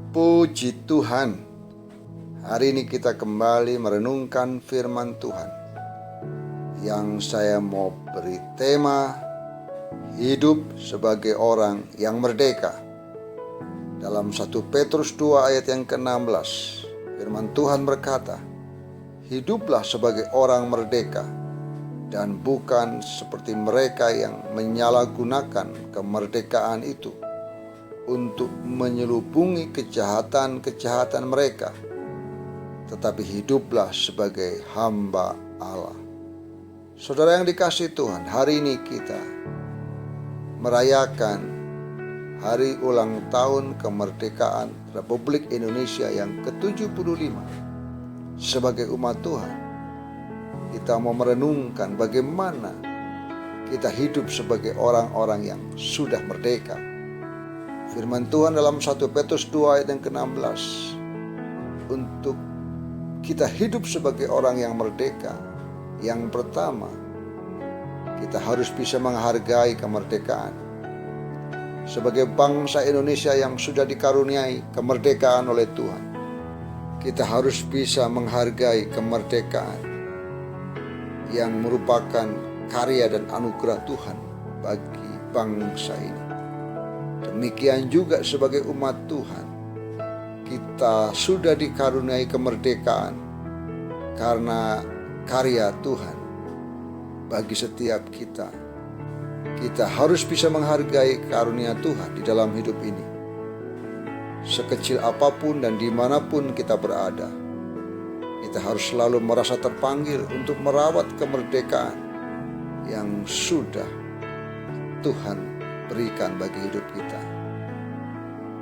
Puji Tuhan, hari ini kita kembali merenungkan firman Tuhan. Yang saya mau beri tema, hidup sebagai orang yang merdeka. Dalam 1 Petrus 2 ayat yang ke-16, firman Tuhan berkata, hiduplah sebagai orang merdeka, dan bukan seperti mereka yang menyalahgunakan kemerdekaan itu untuk menyelubungi kejahatan-kejahatan mereka, tetapi hiduplah sebagai hamba Allah. Saudara yang dikasihi Tuhan, hari ini kita merayakan hari ulang tahun kemerdekaan Republik Indonesia yang ke-75. Sebagai umat Tuhan, kita mau merenungkan bagaimana kita hidup sebagai orang-orang yang sudah merdeka. Firman Tuhan dalam 1 Petrus 2 ayat yang ke-16, untuk kita hidup sebagai orang yang merdeka, yang pertama, kita harus bisa menghargai kemerdekaan. Sebagai bangsa Indonesia yang sudah dikaruniai kemerdekaan oleh Tuhan, kita harus bisa menghargai kemerdekaan yang merupakan karya dan anugerah Tuhan bagi bangsa ini. Demikian juga sebagai umat Tuhan, kita sudah dikaruniai kemerdekaan karena karya Tuhan bagi setiap kita. Kita harus bisa menghargai karunia Tuhan di dalam hidup ini. Sekecil apapun dan dimanapun kita berada, kita harus selalu merasa terpanggil untuk merawat kemerdekaan yang sudah Tuhan berikan bagi hidup kita.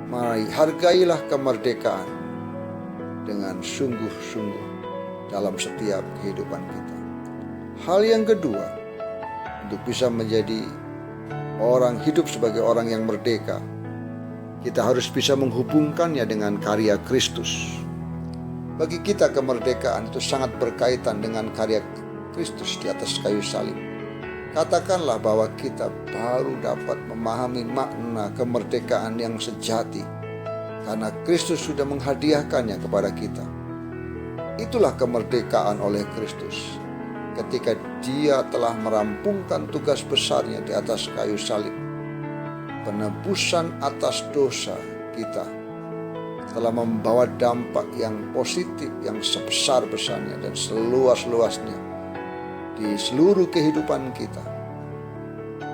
Mari hargailah kemerdekaan dengan sungguh-sungguh dalam setiap kehidupan kita. Hal yang kedua, untuk bisa menjadi orang hidup sebagai orang yang merdeka, kita harus bisa menghubungkannya dengan karya Kristus. Bagi kita kemerdekaan itu sangat berkaitan dengan karya Kristus di atas kayu salib. Katakanlah bahwa kita baru dapat memahami makna kemerdekaan yang sejati karena Kristus sudah menghadiahkannya kepada kita. Itulah kemerdekaan oleh Kristus ketika Dia telah merampungkan tugas besarnya di atas kayu salib. Penebusan atas dosa kita telah membawa dampak yang positif, yang sebesar-besarnya dan seluas-luasnya di seluruh kehidupan kita.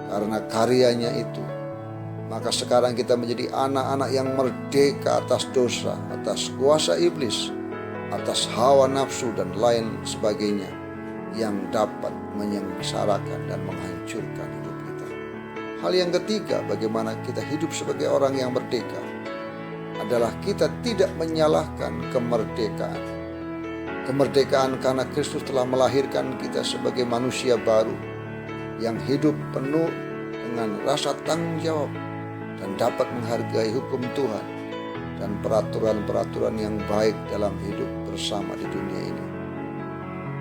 Karena karyanya itu, maka sekarang kita menjadi anak-anak yang merdeka atas dosa, atas kuasa iblis, atas hawa nafsu dan lain sebagainya yang dapat menyengsarakan dan menghancurkan hidup kita. Hal yang ketiga, bagaimana kita hidup sebagai orang yang merdeka, adalah kita tidak menyalahkan kemerdekaan. Kemerdekaan karena Kristus telah melahirkan kita sebagai manusia baru yang hidup penuh dengan rasa tanggung jawab dan dapat menghargai hukum Tuhan dan peraturan-peraturan yang baik dalam hidup bersama di dunia ini.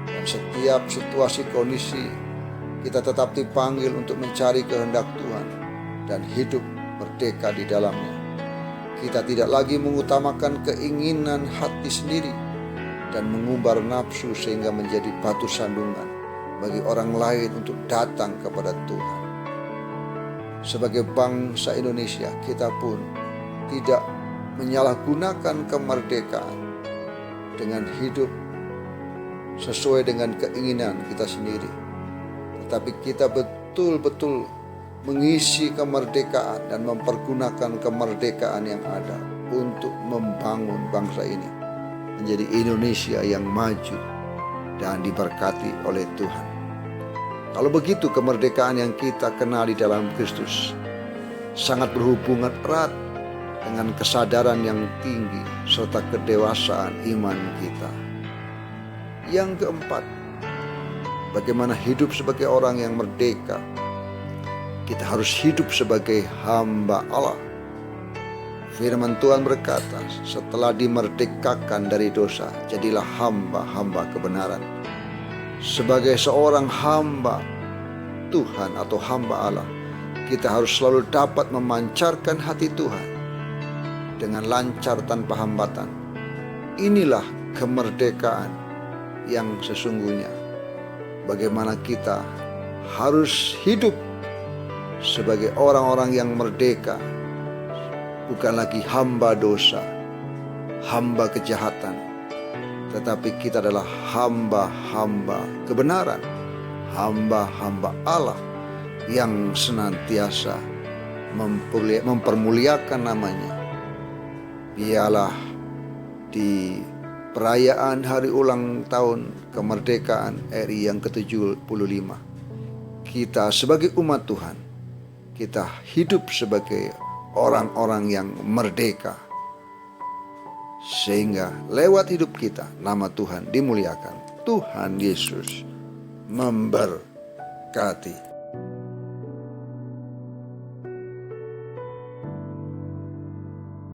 Dan setiap situasi kondisi kita tetap dipanggil untuk mencari kehendak Tuhan dan hidup merdeka di dalamnya. Kita tidak lagi mengutamakan keinginan hati sendiri dan mengumbar nafsu sehingga menjadi batu sandungan bagi orang lain untuk datang kepada Tuhan. Sebagai bangsa Indonesia, kita pun tidak menyalahgunakan kemerdekaan dengan hidup sesuai dengan keinginan kita sendiri, tetapi kita betul-betul mengisi kemerdekaan dan mempergunakan kemerdekaan yang ada untuk membangun bangsa ini menjadi Indonesia yang maju dan diberkati oleh Tuhan. Kalau begitu, kemerdekaan yang kita kenal di dalam Kristus sangat berhubungan erat dengan kesadaran yang tinggi serta kedewasaan iman kita. Yang keempat, bagaimana hidup sebagai orang yang merdeka. Kita harus hidup sebagai hamba Allah. Firman Tuhan berkata, setelah dimerdekakan dari dosa, jadilah hamba-hamba kebenaran. Sebagai seorang hamba Tuhan atau hamba Allah, kita harus selalu dapat memancarkan hati Tuhan dengan lancar tanpa hambatan. Inilah kemerdekaan yang sesungguhnya. Bagaimana kita harus hidup sebagai orang-orang yang merdeka, bukan lagi hamba dosa, hamba kejahatan, tetapi kita adalah hamba-hamba kebenaran, hamba-hamba Allah yang senantiasa mempermuliakan namanya. Biarlah di perayaan hari ulang tahun kemerdekaan RI yang ke-75, kita sebagai umat Tuhan, kita hidup sebagai orang-orang yang merdeka, sehingga lewat hidup kita nama Tuhan dimuliakan. Tuhan Yesus memberkati.